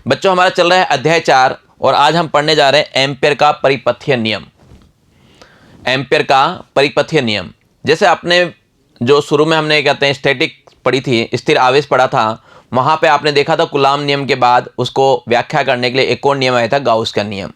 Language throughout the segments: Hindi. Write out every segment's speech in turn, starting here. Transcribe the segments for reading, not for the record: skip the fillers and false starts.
बच्चों हमारा चल रहा है अध्याय 4 और आज हम पढ़ने जा रहे हैं एम्पियर का परिपथीय नियम। एम्पियर का परिपथीय नियम, जैसे आपने जो शुरू में हमने कहते हैं स्टैटिक पढ़ी थी, स्थिर आवेश पढ़ा था, वहां पे आपने देखा था कूलाम नियम के बाद उसको व्याख्या करने के लिए एक और नियम आया था, गाउस का नियम।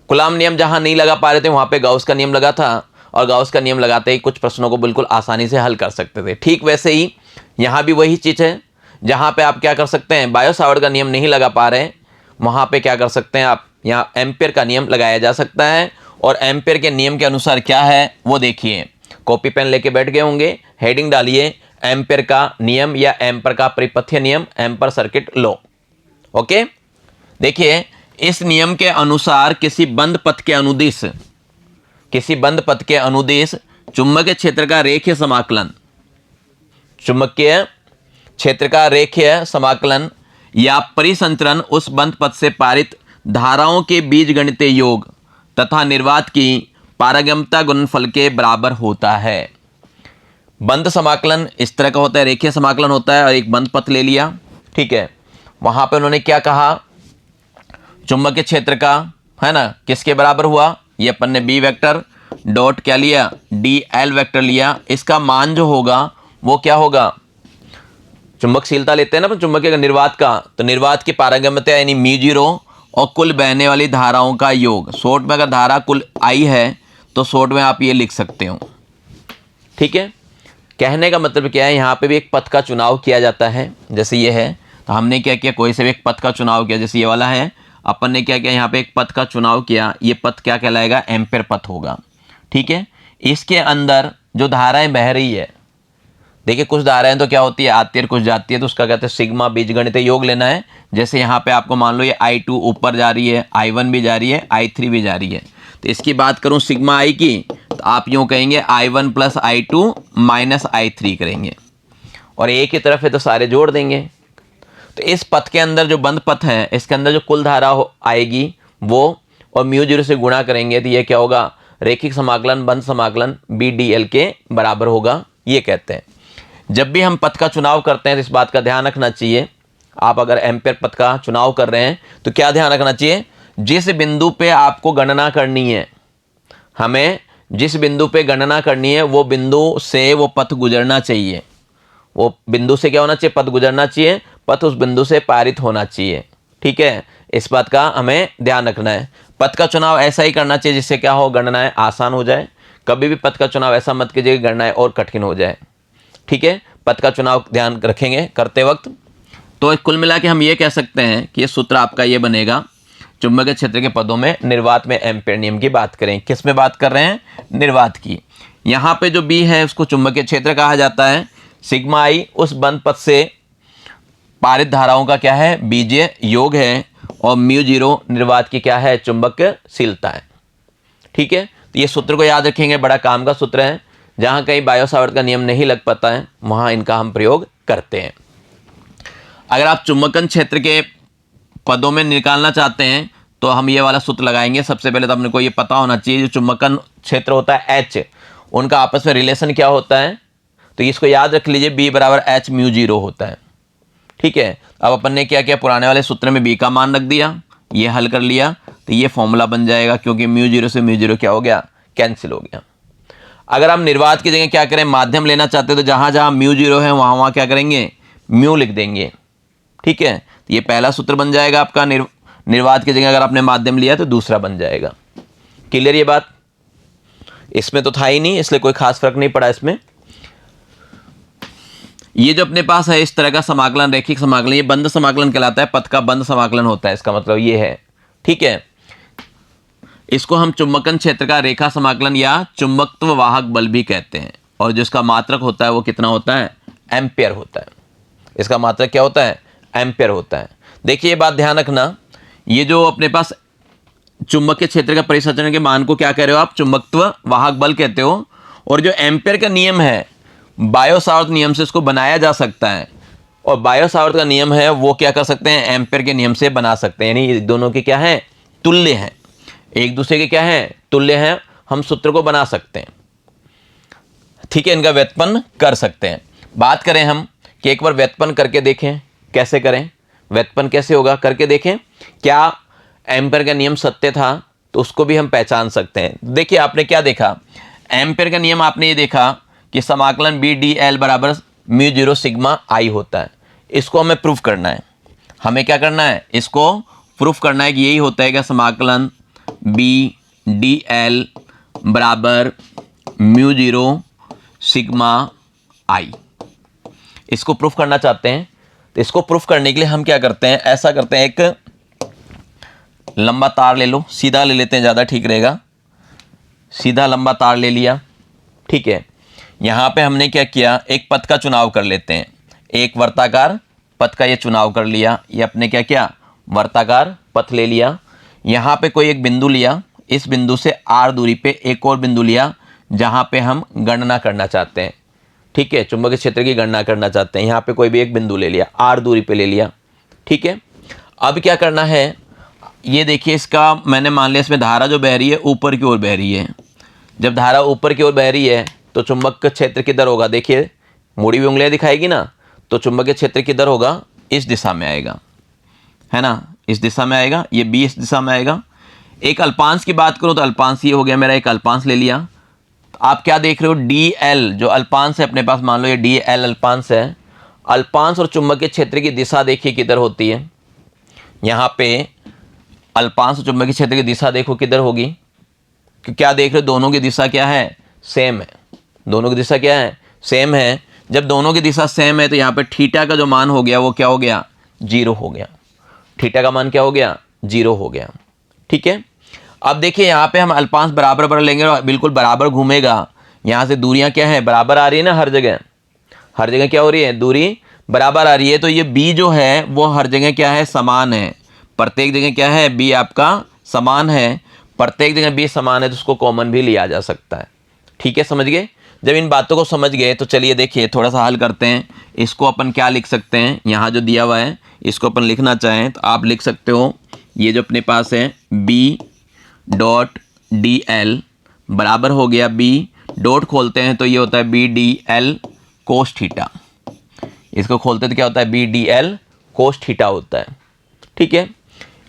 कूलाम नियम जहां नहीं लगा पा रहे थे वहां पे गाउस का नियम लगा था और गाउस का नियम लगाते ही कुछ प्रश्नों को बिल्कुल आसानी से हल कर सकते थे। ठीक वैसे ही यहाँ भी वही चीज़ है, जहाँ पे आप क्या कर सकते हैं, बायो सावर्ट का नियम नहीं लगा पा रहे हैं, वहाँ पे क्या कर सकते हैं आप, यहाँ एम्पियर का नियम लगाया जा सकता है। और एम्पियर के नियम के अनुसार क्या है वो देखिए, कॉपी पेन लेके बैठ गए होंगे, हेडिंग डालिए एम्पियर का नियम या एम्पियर का परिपथीय नियम, एम्पियर सर्किट लॉ। ओके, देखिए इस नियम के अनुसार किसी बंद पथ के अनुदेश चुंबकीय क्षेत्र का रेखीय समाकलन, चुंबकीय क्षेत्र का रेखीय समाकलन या परिसंचरण उस बंद पथ से पारित धाराओं के बीजगणितीय योग तथा निर्वात की पारगम्यता गुणनफल के बराबर होता है। बंद समाकलन इस तरह का होता है, रेखीय समाकलन होता है, और एक बंद पथ ले लिया, ठीक है। वहां पे उन्होंने क्या कहा, चुंबकीय क्षेत्र का है ना किसके बराबर हुआ, ये अपन ने बी वेक्टर डॉट क्या लिया, डी एल वेक्टर लिया। इसका मान जो होगा वो क्या होगा, चुंबकशीलता लेते हैं ना चुंबकीय निर्वात का, तो निर्वात की पारगम्यता यानी μ0 और कुल बहने वाली धाराओं का योग। शॉर्ट में अगर धारा कुल आई है तो शॉर्ट में आप ये लिख सकते हो, ठीक है। कहने का मतलब क्या है, यहाँ पे भी एक पथ का चुनाव किया जाता है, जैसे ये है, तो हमने क्या किया, कोई से भी एक पथ का चुनाव किया, जैसे ये वाला है, अपन ने क्या किया, यहाँ पे एक पथ का चुनाव किया, ये पथ क्या कहलाएगा, एम्पियर पथ होगा, ठीक है। इसके अंदर जो धाराएं बह रही है, देखिए कुछ धाराएं तो क्या होती है, आती है, कुछ जाती है, तो उसका कहते हैं सिग्मा बीजगणितीय योग लेना है। जैसे यहाँ पे आपको मान लो ये I2 ऊपर जा रही है, I1 भी जा रही है, I3 भी जा रही है, तो इसकी बात करूँ सिग्मा आई की, तो आप यूँ कहेंगे I1 plus I2 minus I3 करेंगे, और एक ही तरफ है तो सारे जोड़ देंगे। तो इस पथ के अंदर जो बंद पथ है, इसके अंदर जो कुल धारा आएगी वो, और μ0 से गुणा करेंगे तो ये क्या होगा, रेखिक समाकलन बंद समाकलन BDL के बराबर होगा, ये कहते हैं। जब भी हम पथ का चुनाव करते हैं तो इस बात का ध्यान रखना चाहिए, आप अगर एम्पियर पथ का चुनाव कर रहे हैं तो क्या ध्यान रखना चाहिए, जिस बिंदु पे आपको गणना करनी है, हमें जिस बिंदु पे गणना करनी है वो बिंदु से वो पथ गुजरना चाहिए, वो बिंदु से क्या होना चाहिए, पथ गुजरना चाहिए, पथ उस बिंदु से पारित होना चाहिए, ठीक है। इस बात का हमें ध्यान रखना है। पथ का चुनाव ऐसा ही करना चाहिए जिससे क्या हो, गणनाएं आसान हो जाए। कभी भी पथ का चुनाव ऐसा मत कीजिए गणनाएं और कठिन हो जाए, ठीक है। पथ का चुनाव ध्यान रखेंगे करते वक्त। तो कुल मिला के हम ये कह सकते हैं कि ये सूत्र आपका ये बनेगा, चुंबकीय क्षेत्र के पदों में निर्वात में एम्पियर नियम की बात करें, किस में बात कर रहे हैं, निर्वात की। यहाँ पे जो बी है उसको चुंबकीय क्षेत्र कहा जाता है, सिग्मा आई उस बंद पथ से पारित धाराओं का क्या है, बीजीय योग है, और μ0 निर्वात की क्या है, चुंबकशीलता है, ठीक है। तो ये सूत्र को याद रखेंगे, बड़ा काम का सूत्र है, जहाँ कहीं बायो सावर्ट का नियम नहीं लग पाता है वहाँ इनका हम प्रयोग करते हैं। अगर आप चुंबकन क्षेत्र के पदों में निकालना चाहते हैं तो हम ये वाला सूत्र लगाएंगे। सबसे पहले तो अपने को ये पता होना चाहिए, जो चुंबकन क्षेत्र होता है H, उनका आपस में रिलेशन क्या होता है, तो इसको याद रख लीजिए, B बराबर H μ0 होता है, ठीक है। अब अपन ने क्या किया, पुराने वाले सूत्र में B का मान रख दिया, ये हल कर लिया, तो ये फॉर्मूला बन जाएगा, क्योंकि μ0 से μ0 क्या हो गया, कैंसिल हो गया। अगर हम निर्वात की जगह क्या करें, माध्यम लेना चाहते हैं तो जहाँ जहाँ μ0 है वहाँ क्या करेंगे, म्यू लिख देंगे, ठीक है। तो ये पहला सूत्र बन जाएगा आपका, निर्वात की जगह अगर आपने माध्यम लिया तो दूसरा बन जाएगा। क्लियर ये बात, इसमें तो था ही नहीं इसलिए कोई खास फर्क नहीं पड़ा इसमें। ये जो अपने पास है इस तरह का समाकलन, रैखिक समाकलन, ये बंद समाकलन कहलाता है, पथ का बंद समाकलन होता है, इसका मतलब ये है, ठीक है। इसको हम चुंबकन क्षेत्र का रेखा समाकलन या चुंबकत्व वाहक बल भी कहते हैं, और जिसका मात्रक होता है वो कितना होता है, एम्पियर होता है। इसका मात्रक क्या होता है, एम्पियर होता है। देखिए ये बात ध्यान रखना, ये जो अपने पास चुंबकीय क्षेत्र का परिसंचरण के मान को क्या कह रहे हो आप, चुंबकत्व वाहक बल कहते हो, और जो एम्पियर का नियम है बायो सावर्ट नियम से इसको बनाया जा सकता है, और बायो सावर्ट का नियम है वो क्या कर सकते हैं, एम्पियर के नियम से बना सकते हैं, यानी दोनों के क्या है, तुल्य हैं, एक दूसरे के क्या है, तुल्य हैं, हम सूत्र को बना सकते हैं, ठीक है, इनका व्युत्पन्न कर सकते हैं। बात करें हम कि एक बार व्युत्पन्न करके देखें कैसे करें, व्युत्पन्न कैसे होगा करके देखें। क्या एम्पेयर का नियम सत्य था, तो उसको भी हम पहचान सकते हैं। देखिए आपने क्या देखा, एम्पेयर का नियम आपने ये देखा कि समाकलन बी डी एल बराबर म्यू जीरो सिग्मा आई होता है। इसको हमें प्रूफ करना है। हमें क्या करना है, इसको प्रूफ करना है कि यही होता है कि समाकलन बी डी एल बराबर म्यू जीरो सिग्मा आई। इसको प्रूफ करना चाहते हैं, तो इसको प्रूफ करने के लिए हम क्या करते हैं, ऐसा करते हैं, एक लंबा तार ले लो, सीधा ले लेते हैं, ज़्यादा ठीक रहेगा। सीधा लंबा तार ले लिया, ठीक है। यहाँ पे हमने क्या किया, एक पथ का चुनाव कर लेते हैं। एक वर्ताकार पथ का ये चुनाव कर लिया। ये अपने क्या किया, वर्ताकार पथ ले लिया। यहाँ पे कोई एक बिंदु लिया, इस बिंदु से r दूरी पे एक और बिंदु लिया जहाँ पे हम गणना करना चाहते हैं, ठीक है, चुंबकीय क्षेत्र की गणना करना चाहते हैं। यहाँ पे कोई भी एक बिंदु ले लिया, r दूरी पे ले लिया, ठीक है। अब क्या करना है, ये देखिए, इसका मैंने मान लिया इसमें धारा जो बह रही है ऊपर की ओर बह रही है। जब धारा ऊपर की ओर बह रही है तो चुंबक क्षेत्र किधर होगा, देखिए मुड़ी हुई उंगलियां दिखाएगी ना, तो चुंबकीय क्षेत्र किधर होगा, इस दिशा में आएगा, है ना, इस दिशा में आएगा। ये बी इस दिशा में आएगा। एक अल्पांश की बात करूं तो अल्पांश ये हो गया मेरा, एक अल्पांश ले लिया। तो आप क्या देख रहे हो, डी एल जो अल्पांश है अपने पास, मान लो ये डी एल अल्पांश है। अल्पांश और चुंबकीय क्षेत्र की दिशा देखिए किधर होती है। यहाँ पे अल्पांश और चुंबकीय क्षेत्र की दिशा देखो किधर होगी, कि क्या देख रहे हो, दोनों की दिशा क्या है, सेम है। दोनों की दिशा क्या है, सेम है। जब दोनों की दिशा सेम है तो यहाँ पे थीटा का जो मान हो गया वो क्या हो गया, जीरो हो गया। थीटा का मान क्या हो गया, जीरो हो गया, ठीक है। अब देखिए यहाँ पे हम अल्पांश बराबर बराबर लेंगे और बिल्कुल बराबर घूमेगा। यहाँ से दूरियां क्या है, बराबर आ रही है ना, हर जगह, हर जगह क्या हो रही है, दूरी बराबर आ रही है। तो ये बी जो है वो हर जगह क्या है, समान है। प्रत्येक जगह क्या है, बी आपका समान है। प्रत्येक जगह बी समान है तो उसको कॉमन भी लिया जा सकता है, ठीक है, समझ गए। जब इन बातों को समझ गए तो चलिए देखिए थोड़ा सा हल करते हैं। इसको अपन क्या लिख सकते हैं, यहाँ जो दिया हुआ है इसको अपन लिखना चाहें तो आप लिख सकते हो, ये जो अपने पास है बी डॉट डी एल बराबर हो गया, बी डॉट खोलते हैं तो ये होता है B D L cos theta. इसको खोलते तो क्या होता है, B D L cos theta होता है, ठीक है।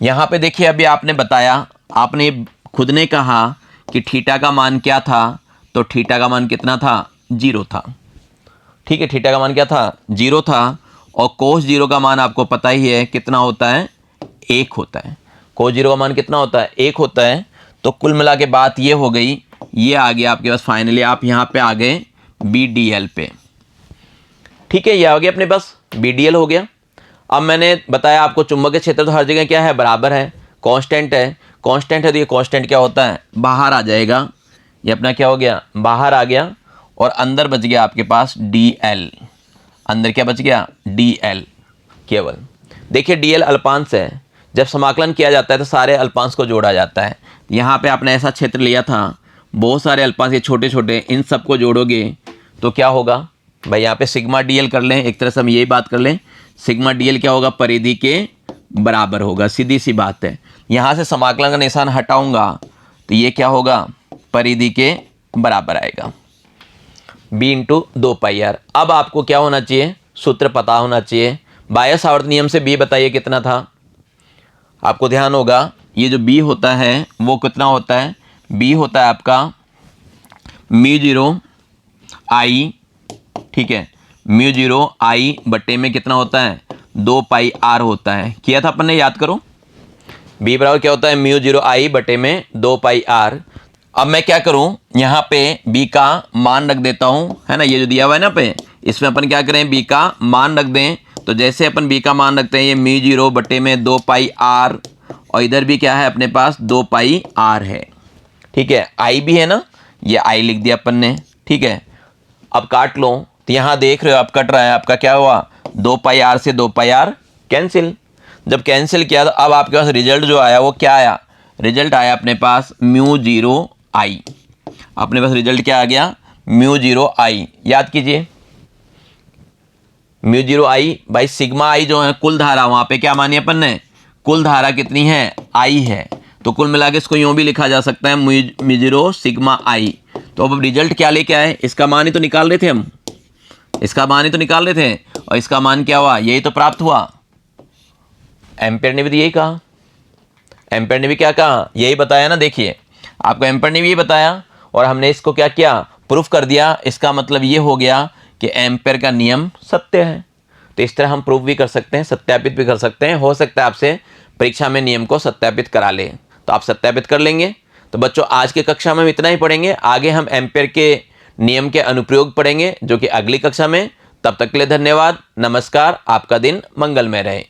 यहाँ पे देखिए अभी आपने बताया, आपने खुद ने कहा कि थीटा का मान क्या था, तो थीटा का मान कितना था, जीरो था, ठीक है। थीटा का मान क्या था, जीरो था। और कोस जीरो का मान आपको पता ही है कितना होता है, एक होता है। कोस जीरो का मान कितना होता है, एक होता है। तो कुल मिला के बात ये हो गई, ये आ गया आपके पास, फाइनली आप यहाँ पे आ गए बी डी एल पे, ठीक है। ये आ गया अपने पास बी डी एल हो गया। अब मैंने बताया आपको चुंबकीय क्षेत्र तो हर जगह क्या है, बराबर है, कांस्टेंट है। कांस्टेंट है तो ये कांस्टेंट क्या होता है, बाहर आ जाएगा। ये अपना क्या हो गया, बाहर आ गया। और अंदर बच गया आपके पास डी एल, अंदर क्या बच गया, डी एल केवल। देखिए डी एल अल्पांश है, जब समाकलन किया जाता है तो सारे अल्पांश को जोड़ा जाता है। यहाँ पे आपने ऐसा क्षेत्र लिया था, बहुत सारे अल्पांश ये छोटे छोटे, इन सबको जोड़ोगे तो क्या होगा भाई, यहाँ पे सिग्मा डी एल कर लें, एक तरह से हम यही बात कर लें, सिग्मा डी एल क्या होगा, परिधि के बराबर होगा, सीधी सी बात है। यहाँ से समाकलन का निशान हटाऊंगा तो ये क्या होगा, परिधि के बराबर आएगा, बी इंटू 2πr। अब आपको क्या होना चाहिए, सूत्र पता होना चाहिए। बायस आवर्त नियम से बी बताइए कितना था, आपको ध्यान होगा ये जो बी होता है वो कितना होता है, बी होता है आपका म्यू जीरो आई, ठीक है, म्यू जीरो आई बट्टे में कितना होता है, 2πr होता है। किया था अपन ने, याद करो, बी बराबर क्या होता है, म्यू जीरो आई बटे में 2πr। अब मैं क्या करूं, यहाँ पे b का मान रख देता हूं, है ना, ये जो दिया हुआ है ना पे, इसमें अपन क्या करें, b का मान रख दें। तो जैसे अपन b का मान रखते हैं, ये म्यू जीरो बटे में 2πr, और इधर भी क्या है अपने पास 2πr है, ठीक है। i भी है ना, ये i लिख दिया अपन ने, ठीक है। अब काट लो तो यहाँ देख रहे हो आप कट रहा है, आपका क्या हुआ, 2πr से 2πr कैंसिल। जब कैंसिल किया तो अब आपके पास रिजल्ट जो आया वो क्या आया, रिजल्ट आया अपने पास म्यू जीरो आई। अपने पास रिजल्ट क्या आ गया, म्यू जीरो आई। याद कीजिए म्यू जीरो आई भाई, सिग्मा आई जो है कुल धारा, वहां पे क्या मानी अपन ने, कुल धारा कितनी है, आई है। तो कुल मिला के इसको यूं भी लिखा जा सकता है म्यू जीरो सिग्मा आई। तो अब रिजल्ट क्या लेके आए, इसका मान ही तो निकाल रहे थे हम, इसका मान ही तो निकाल रहे थे, और इसका मान क्या हुआ, यही तो प्राप्त हुआ, एम्पेयर ने भी तो यही कहा, एम्पेयर ने भी क्या कहा, यही बताया ना। देखिए आपको एम्पेयर ने भी यही बताया और हमने इसको क्या किया, प्रूफ कर दिया। इसका मतलब ये हो गया कि एम्पेयर का नियम सत्य है। तो इस तरह हम प्रूफ भी कर सकते हैं, सत्यापित भी कर सकते हैं। हो सकता है आपसे परीक्षा में नियम को सत्यापित करा ले, तो आप सत्यापित कर लेंगे। तो बच्चों आज की कक्षा में हम इतना ही पढ़ेंगे, आगे हम एम्पेयर के नियम के अनुप्रयोग पढ़ेंगे जो कि अगली कक्षा में। तब तक के लिए धन्यवाद, नमस्कार, आपका दिन मंगलमय रहे।